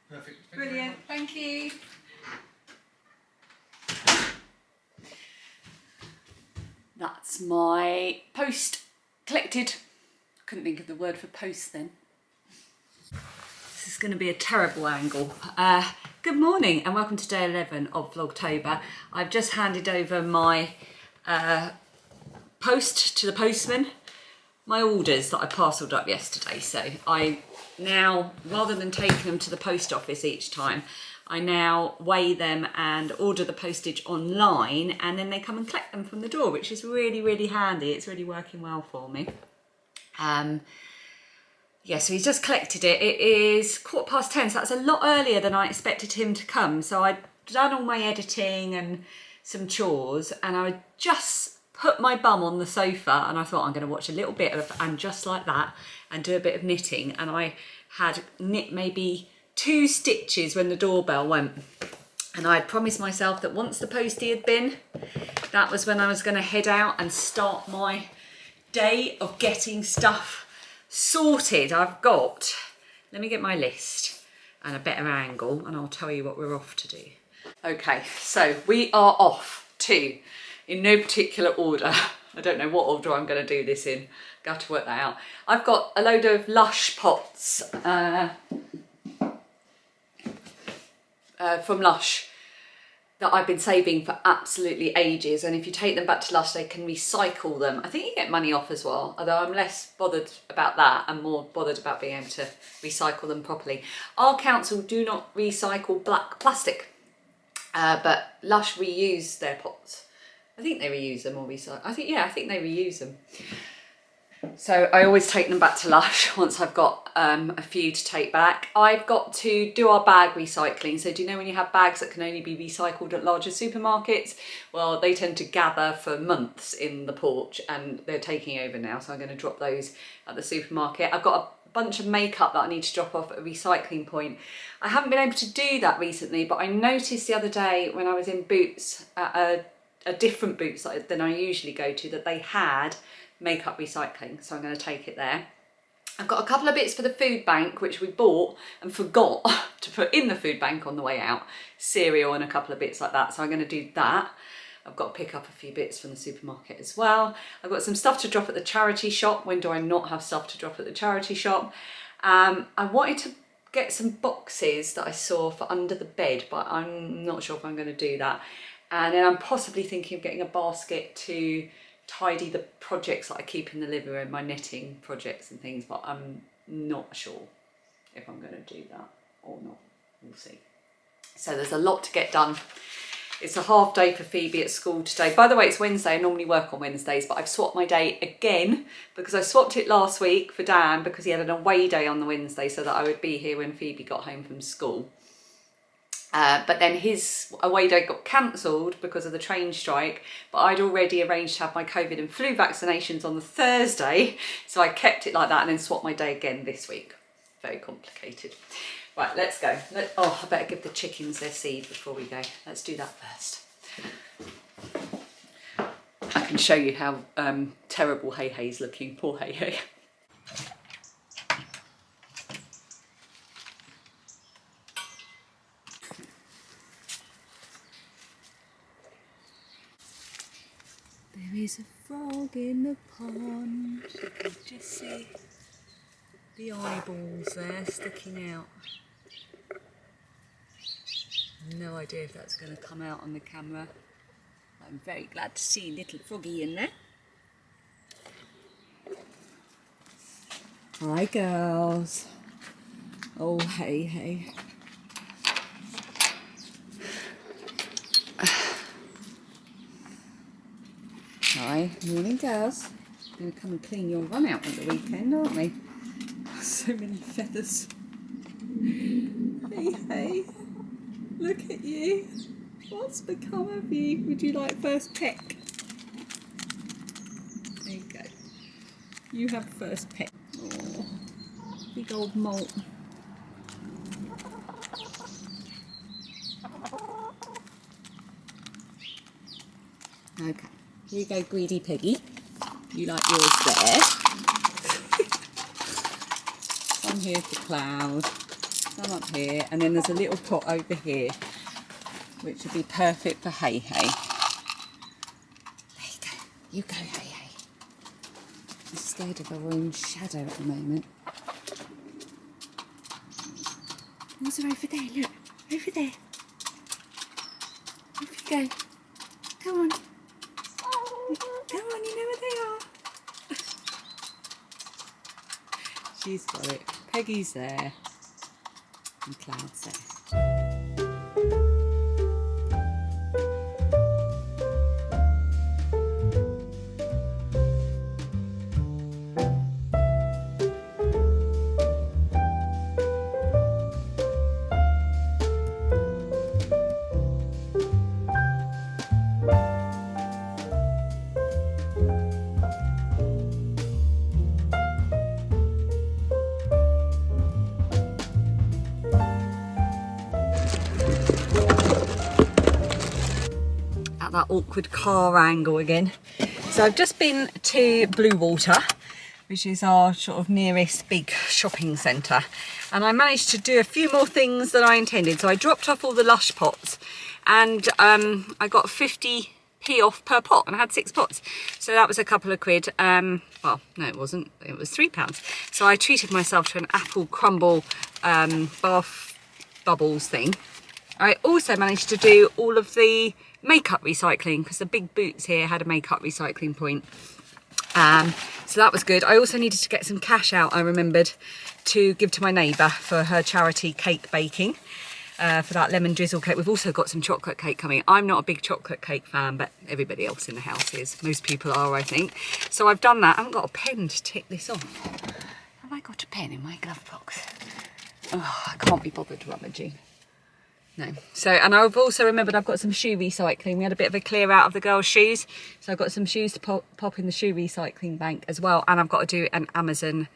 Perfect. Brilliant, thank you. That's my post collected. Couldn't think of the word for post then. This is going to be a terrible angle. Good morning and welcome to day 11 of Vlogtober. I've just handed over my post to the postman, my orders that I parcelled up yesterday. So I now, rather than taking them to the post office each time, I now weigh them and order the postage online, and then they come and collect them from the door, which is really, really handy. It's really working well for me. Yeah, so he's just collected it. It is 10:15, so that's a lot earlier than I expected him to come. So I'd done all my editing and some chores, and I just put my bum on the sofa and I thought I'm going to watch a little bit of And Just Like That and do a bit of knitting, and I had knit maybe 2 stitches when the doorbell went, and I had promised myself that once the postie had been, that was when I was going to head out and start my day of getting stuff sorted. I've got, let me get my list and a better angle and I'll tell you what we're off to do. Okay, so we are off to, in no particular order, I don't know what order I'm going to do this in, got to work that out. I've got a load of Lush pots from Lush that I've been saving for absolutely ages, and if you take them back to Lush they can recycle them. I think you get money off as well, although I'm less bothered about that and more bothered about being able to recycle them properly. Our council do not recycle black plastic, but Lush reuse their pots. I think they reuse them or recycle. I think they reuse them. So I always take them back to Lush once I've got a few to take back. I've got to do our bag recycling. So do you know when you have bags that can only be recycled at larger supermarkets? Well, they tend to gather for months in the porch and they're taking over now. So I'm going to drop those at the supermarket. I've got a bunch of makeup that I need to drop off at a recycling point. I haven't been able to do that recently, but I noticed the other day when I was in Boots, at a different Boots than I usually go to, that they had makeup recycling, so I'm going to take it there. I've got a couple of bits for the food bank which we bought and forgot to put in the food bank on the way out, cereal and a couple of bits like that, so I'm going to do that. I've got to pick up a few bits from the supermarket as well. I've got some stuff to drop at the charity shop. When do I not have stuff to drop at the charity shop? I wanted to get some boxes that I saw for under the bed, but I'm not sure if I'm going to do that. And then I'm possibly thinking of getting a basket to tidy the projects that I keep in the living room, my knitting projects and things, but I'm not sure if I'm going to do that or not. We'll see. So there's a lot to get done. It's a half day for Phoebe at school today. By the way, it's Wednesday. I normally work on Wednesdays, but I've swapped my day again because I swapped it last week for Dan because he had an away day on the Wednesday so that I would be here when Phoebe got home from school. But then his away day got cancelled because of the train strike, but I'd already arranged to have my COVID and flu vaccinations on the Thursday, so I kept it like that and then swapped my day again this week. Very complicated. Right, let's go. Oh, I better give the chickens their seed before we go. Let's do that first. I can show you how terrible Hey Hey's looking. Poor Hey Hey. There is a frog in the pond. You can just see the eyeballs there sticking out. No idea if that's going to come out on the camera. I'm very glad to see little froggy in there. Hi girls. Oh Hey Hey. Hi, morning girls. We're going to come and clean your run out on the weekend, aren't we? So many feathers. Hey, hey, look at you. What's become of you? Would you like first peck? There you go. You have first peck. Oh, big old molt. Okay. Here you go, greedy piggy. You like yours there. Some here for Cloud, some up here, and then there's a little pot over here, which would be perfect for Hey Hey. There you go. You go, Hey Hey. I'm scared of her own shadow at the moment. What's over there? Look, over there. Off you go. Go on. Go on, you know where they are. She's got it. Peggy's there. And Cloud's there. That awkward car angle again. So I've just been to Bluewater, which is our sort of nearest big shopping centre, and I managed to do a few more things than I intended. So I dropped off all the Lush pots, and I got 50p off per pot, and I had 6 pots, so that was a couple of quid. Well, no, it wasn't, it was £3. So I treated myself to an apple crumble bath bubbles thing. I also managed to do all of the makeup recycling, because the big boots here had a makeup recycling point. So that was good. I also needed to get some cash out, I remembered, to give to my neighbour for her charity cake baking, for that lemon drizzle cake. We've also got some chocolate cake coming. I'm not a big chocolate cake fan, but everybody else in the house is. Most people are, I think. So I've done that. I haven't got a pen to tick this off. Have I got a pen in my glove box? Oh, I can't be bothered rummaging. No. So, and I've also remembered I've got some shoe recycling. We had a bit of a clear out of the girls' shoes, so I've got some shoes to pop in the shoe recycling bank as well. And I've got to do an Amazon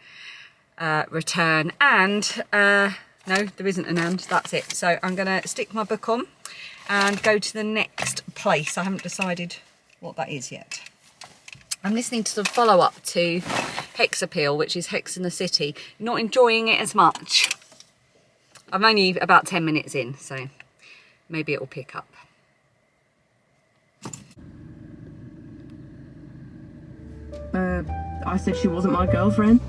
return. And no, there isn't an and. That's it. So I'm going to stick my book on and go to the next place. I haven't decided what that is yet. I'm listening to the follow-up to Hex Appeal, which is Hex in the City. Not enjoying it as much. I'm only about 10 minutes in, so maybe it will pick up. I said she wasn't my girlfriend.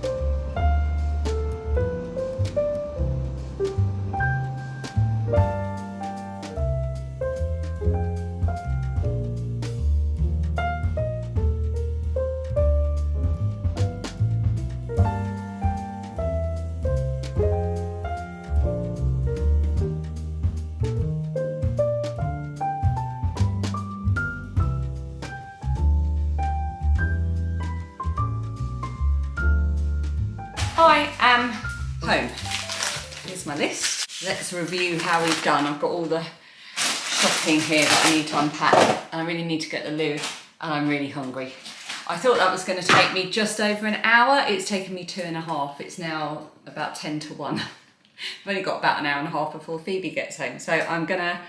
I am home. Here's my list. Let's review how we've done. I've got all the shopping here that I need to unpack, and I really need to get the loo, and I'm really hungry. I thought that was going to take me just over an hour. It's taken me 2.5. It's now about 10 to 1. I've only got about an hour and a half before Phoebe gets home, so I'm going to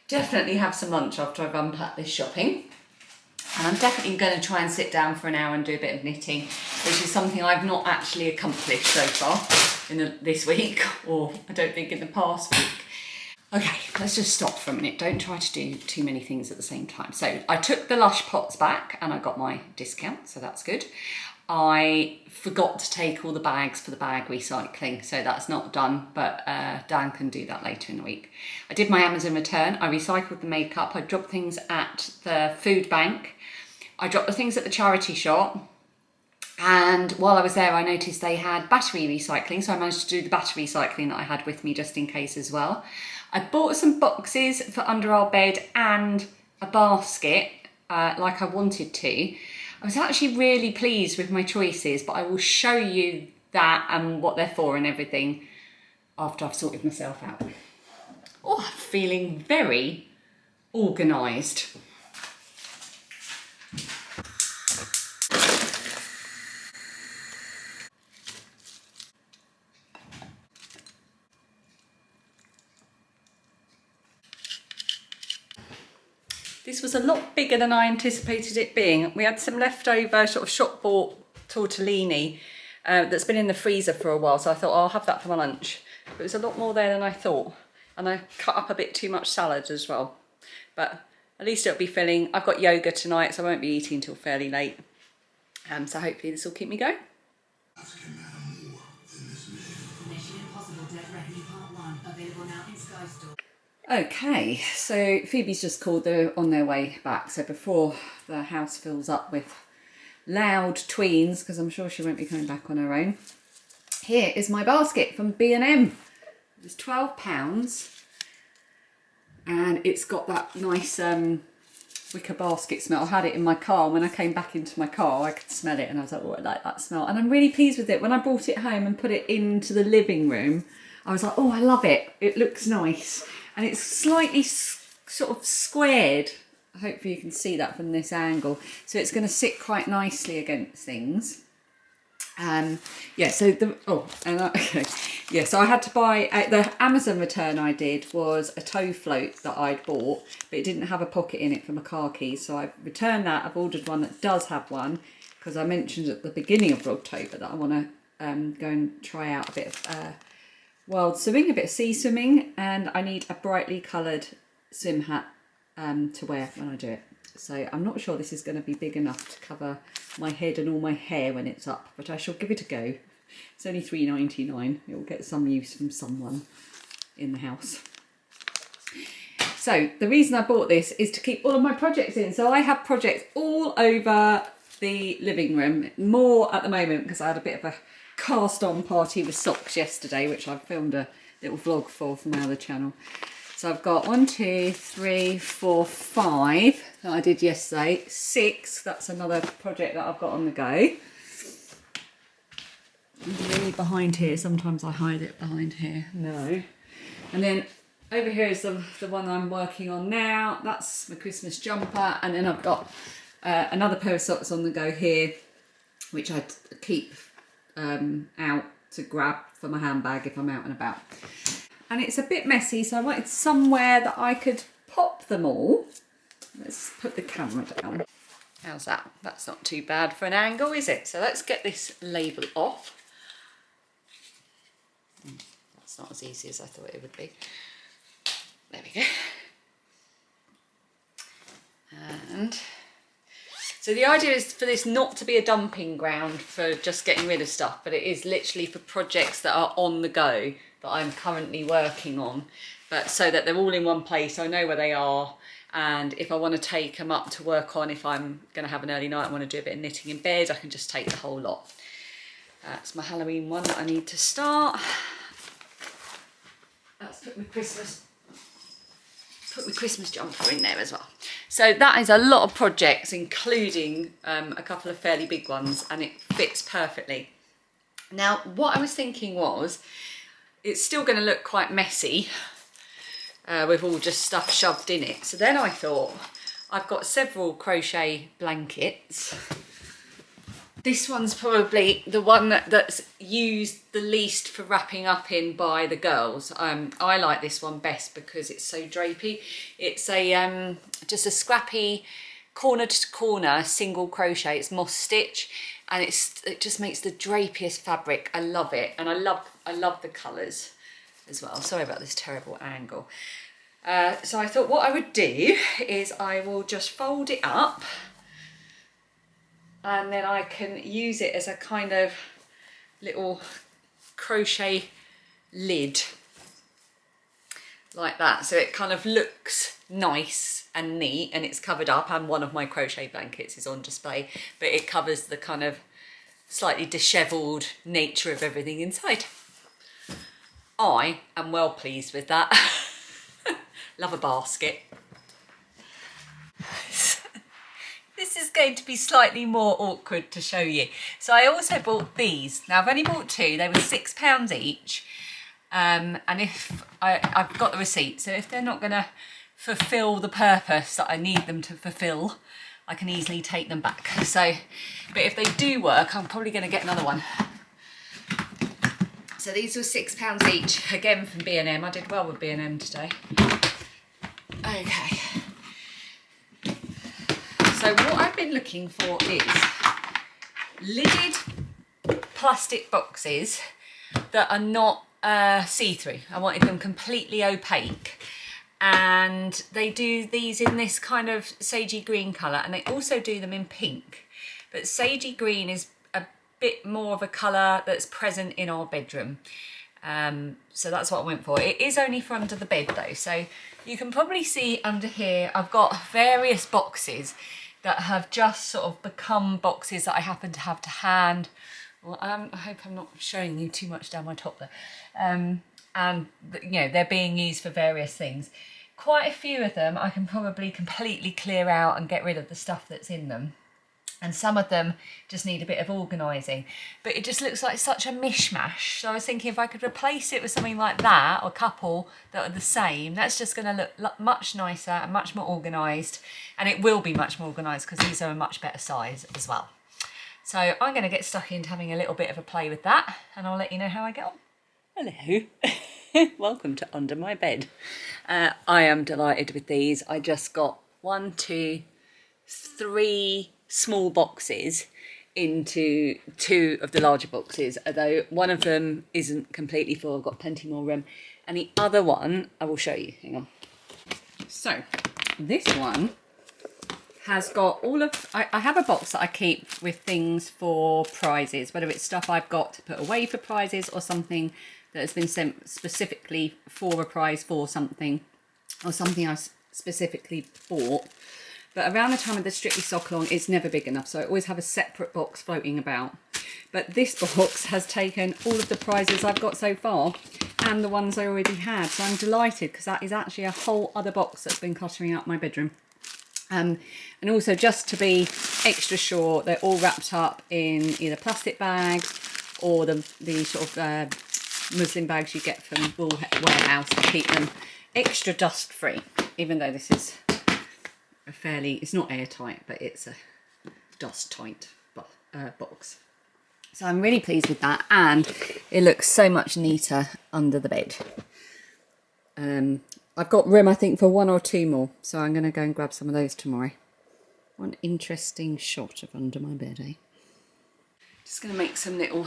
definitely have some lunch after I've unpacked this shopping. And I'm definitely going to try and sit down for an hour and do a bit of knitting, which is something I've not actually accomplished so far in this week, or I don't think in the past week. Okay, let's just stop for a minute. Don't try to do too many things at the same time. So I took the Lush pots back and I got my discount, so that's good. I forgot to take all the bags for the bag recycling, so that's not done, but Dan can do that later in the week. I did my Amazon return. I recycled the makeup. I dropped things at the food bank. I dropped the things at the charity shop. And while I was there, I noticed they had battery recycling, so I managed to do the battery recycling that I had with me just in case as well. I bought some boxes for under our bed and a basket, like I wanted to. I was actually really pleased with my choices, but I will show you that and what they're for and everything after I've sorted myself out. Oh, I'm feeling very organised. This was a lot bigger than I anticipated it being. We had some leftover sort of shop bought tortellini that's been in the freezer for a while, so I thought, oh, I'll have that for my lunch. But it was a lot more there than I thought. And I cut up a bit too much salad as well. But at least it'll be filling. I've got yoga tonight, so I won't be eating until fairly late. So hopefully this will keep me going. Okay, so Phoebe's just called, they're on their way back. So before the house fills up with loud tweens, because I'm sure she won't be coming back on her own, here is my basket from B&M. It was £12 and it's got that nice wicker basket smell. I had it in my car, and when I came back into my car I could smell it and I was like, oh, I like that smell. And I'm really pleased with it. When I brought it home and put it into the living room, I was like, oh, I love it. It looks nice. And it's slightly sort of squared. Hopefully you can see that from this angle. So it's going to sit quite nicely against things. Yeah, so so I had to buy, the Amazon return I did was a tow float that I'd bought, but it didn't have a pocket in it for my car keys. So I've returned that. I've ordered one that does have one, because I mentioned at the beginning of Vlogtober that I want to go and try out a bit of wild swimming, a bit of sea swimming, and I need a brightly coloured swim hat to wear when I do it. So I'm not sure this is going to be big enough to cover my head and all my hair when it's up, but I shall give it a go. It's only £3.99. It will get some use from someone in the house. So the reason I bought this is to keep all of my projects in. So I have projects all over the living room, more at the moment because I had a bit of a cast on party with socks yesterday, which I filmed a little vlog for my other channel. So I've got 1, 2, 3, 4, 5 that I did yesterday, 6, that's another project that I've got on the go. Really behind here, sometimes I hide it behind here, no. And then over here is the one I'm working on now, that's my Christmas jumper, and then I've got another pair of socks on the go here, which I keep out to grab for my handbag if I'm out and about. And it's a bit messy, so I wanted somewhere that I could pop them all. Let's put the camera down. How's that? That's not too bad for an angle, is it? So let's get this label off. That's not as easy as I thought it would be. There we go. And so the idea is for this not to be a dumping ground for just getting rid of stuff, but it is literally for projects that are on the go that I'm currently working on, but so that they're all in one place, so I know where they are, and if I want to take them up to work on, if I'm going to have an early night, I want to do a bit of knitting in bed, I can just take the whole lot. That's my Halloween one that I need to start. Let's put my Christmas jumper in there as well. So that is a lot of projects, including a couple of fairly big ones, and it fits perfectly. Now, what I was thinking was, it's still going to look quite messy with all just stuff shoved in it. So then I thought, I've got several crochet blankets. This one's probably the one that's used the least for wrapping up in by the girls. I like this one best because it's so drapey. It's a just a scrappy corner to corner single crochet. It's moss stitch, and it just makes the drapiest fabric. I love it, and I love the colours as well. Sorry about this terrible angle. So I thought what I would do is I will just fold it up, and then I can use it as a kind of little crochet lid like that, so it kind of looks nice and neat, and it's covered up, and one of my crochet blankets is on display, but it covers the kind of slightly dishevelled nature of everything inside. I am well pleased with that. Love a basket. This is going to be slightly more awkward to show you. So I also bought these. Now I've only bought 2, they were £6 each. And if I've got the receipt, so if they're not gonna fulfill the purpose that I need them to fulfill, I can easily take them back. So, but if they do work, I'm probably gonna get another one. So these were £6 each, again from B&M. I did well with B&M today. Okay. So what I've been looking for is lidded plastic boxes that are not see-through. I wanted them completely opaque. And they do these in this kind of sagey green colour, and they also do them in pink. But sagey green is a bit more of a colour that's present in our bedroom. So that's what I went for. It is only for under the bed though, so you can probably see under here I've got various boxes that have just sort of become boxes that I happen to have to hand. Well, I hope I'm not showing you too much down my top there. And you know, they're being used for various things. Quite a few of them I can probably completely clear out and get rid of the stuff that's in them. And some of them just need a bit of organising. But it just looks like such a mishmash. So I was thinking if I could replace it with something like that, or a couple that are the same, that's just going to look much nicer and much more organised. And it will be much more organised because these are a much better size as well. So I'm going to get stuck into having a little bit of a play with that, and I'll let you know how I get on. Hello. Welcome to Under My Bed. I am delighted with these. I just got 1, 2, 3 small boxes into 2 of the larger boxes, although one of them isn't completely full. I've got plenty more room, and the other one I will show you. Hang on. So this one has got all of, I have a box that I keep with things for prizes, whether it's stuff I've got to put away for prizes or something that has been sent specifically for a prize for something, or something I specifically bought. But around the time of the Strictly Sock Along, it's never big enough, so I always have a separate box floating about. But this box has taken all of the prizes I've got so far and the ones I already had, so I'm delighted because that is actually a whole other box that's been cluttering up my bedroom. And also, just to be extra sure, they're all wrapped up in either plastic bags or the sort of muslin bags you get from Wool Warehouse to keep them extra dust free, even though this is a fairly, it's not airtight, but it's a dust tight box. So I'm really pleased with that, and it looks so much neater under the bed. I've got room, I think, for 1 or 2 more, so I'm going to go and grab some of those tomorrow. One interesting shot of under my bed, eh? Just going to make some little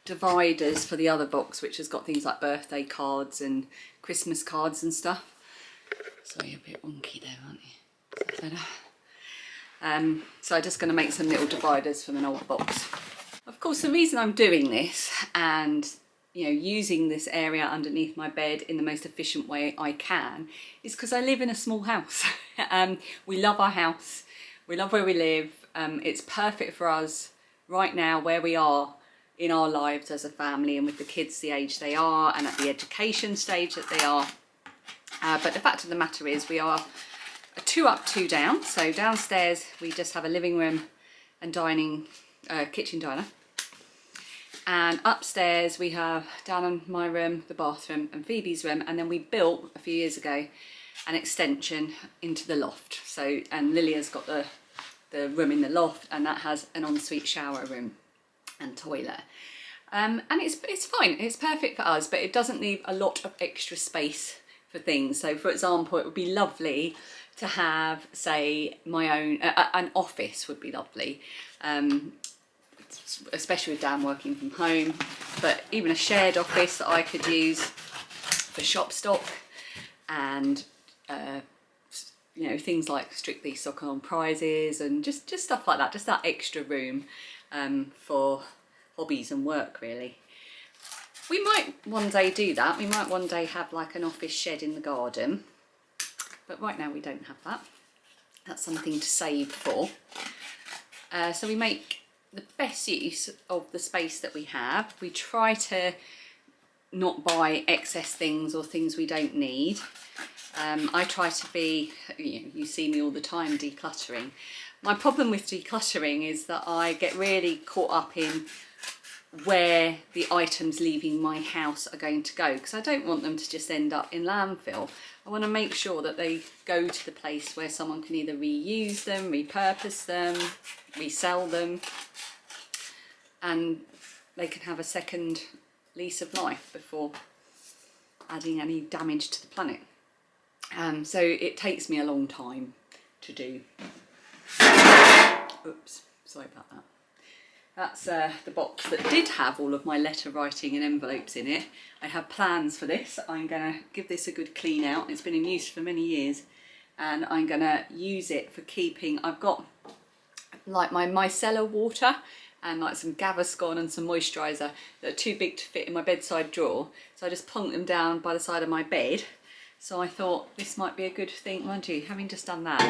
dividers for the other box, which has got things like birthday cards and Christmas cards and stuff. So you're a bit wonky there, aren't you? Is that better? So I'm just going to make some little dividers from an old box. Of course, the reason I'm doing this and using this area underneath my bed in the most efficient way I can is because I live in a small house. We love our house, we love where we live. It's perfect for us right now where we are in our lives as a family, and with the kids the age they are and at the education stage that they are. But the fact of the matter is we are a 2 up, 2 down. So downstairs we just have a living room and dining, kitchen diner. And upstairs we have, down in my room, the bathroom and Phoebe's room. And then we built a few years ago an extension into the loft. So, and Lilia's got the room in the loft, and that has an ensuite shower room and toilet. And it's fine, it's perfect for us, but it doesn't leave a lot of extra space for things. So for example, it would be lovely to have, say, my own, an office would be lovely. Especially with Dan working from home, but even a shared office that I could use for shop stock and things like Strictly Sock On prizes and just stuff like that, just that extra room for hobbies and work really. We might one day do that. We might one day have like an office shed in the garden, but right now we don't have that. That's something to save for. So we make the best use of the space that we have. We try to not buy excess things or things we don't need. I try to be, you see me all the time decluttering. My problem with decluttering is that I get really caught up in where the items leaving my house are going to go, because I don't want them to just end up in landfill. I want to make sure that they go to the place where someone can either reuse them, repurpose them, resell them, and they can have a second lease of life before adding any damage to the planet. So it takes me a long time to do. Oops, sorry about that. That's the box that did have all of my letter writing and envelopes in it. I have plans for this. I'm going to give this a good clean out. It's been in use for many years, and I'm going to use it for keeping. I've got like my micellar water and like some Gaviscon and some moisturiser that are too big to fit in my bedside drawer. So I just plonk them down by the side of my bed. So I thought this might be a good thing. Mind you, having just done that,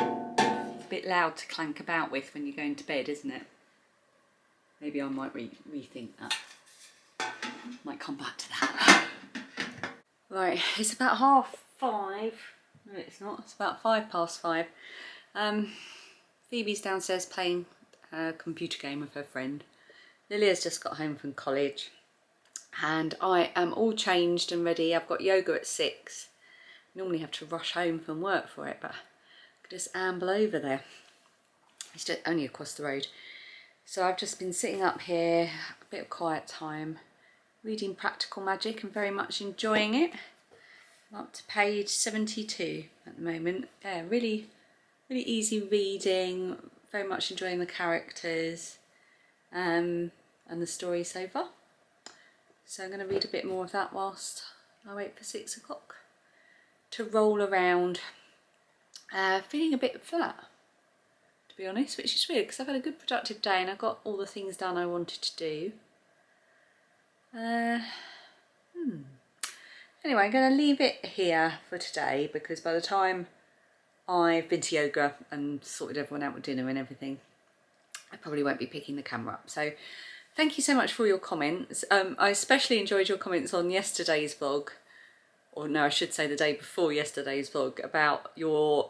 it's a bit loud to clank about with when you're going to bed, isn't it? Maybe I might rethink that. Might come back to that. Right, it's about 5:30. No, it's not. It's about 5:05. Phoebe's downstairs playing a computer game with her friend. Lilia's just got home from college. And I am all changed and ready. I've got yoga at 6. Normally have to rush home from work for it, but I could just amble over there. It's just only across the road. So I've just been sitting up here, a bit of quiet time, reading Practical Magic and very much enjoying it. I'm up to page 72 at the moment. Yeah, really easy reading, very much enjoying the characters and the story so far. So I'm going to read a bit more of that whilst I wait for 6 o'clock to roll around. Feeling a bit flat, to be honest, which is weird because I've had a good productive day and I got all the things done I wanted to do. Anyway, I'm going to leave it here for today because by the time I've been to yoga and sorted everyone out with dinner and everything, I probably won't be picking the camera up. So thank you so much for your comments. I especially enjoyed your comments on yesterday's vlog, or no, I should say the day before yesterday's vlog, about your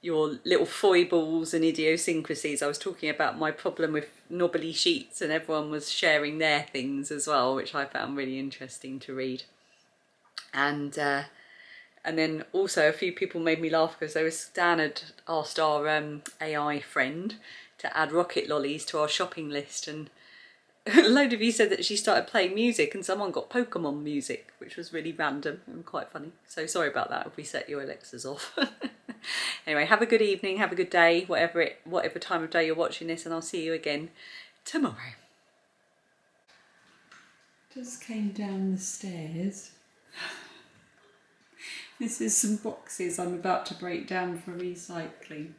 little foibles and idiosyncrasies. I was talking about my problem with knobbly sheets and everyone was sharing their things as well, which I found really interesting to read. And then also a few people made me laugh because Dan had asked our AI friend to add rocket lollies to our shopping list, and a load of you said that she started playing music and someone got Pokemon music, which was really random and quite funny. So sorry about that if we set your Alexas off. Anyway, have a good evening, have a good day, whatever time of day you're watching this, and I'll see you again tomorrow. Just came down the stairs. This is some boxes I'm about to break down for recycling.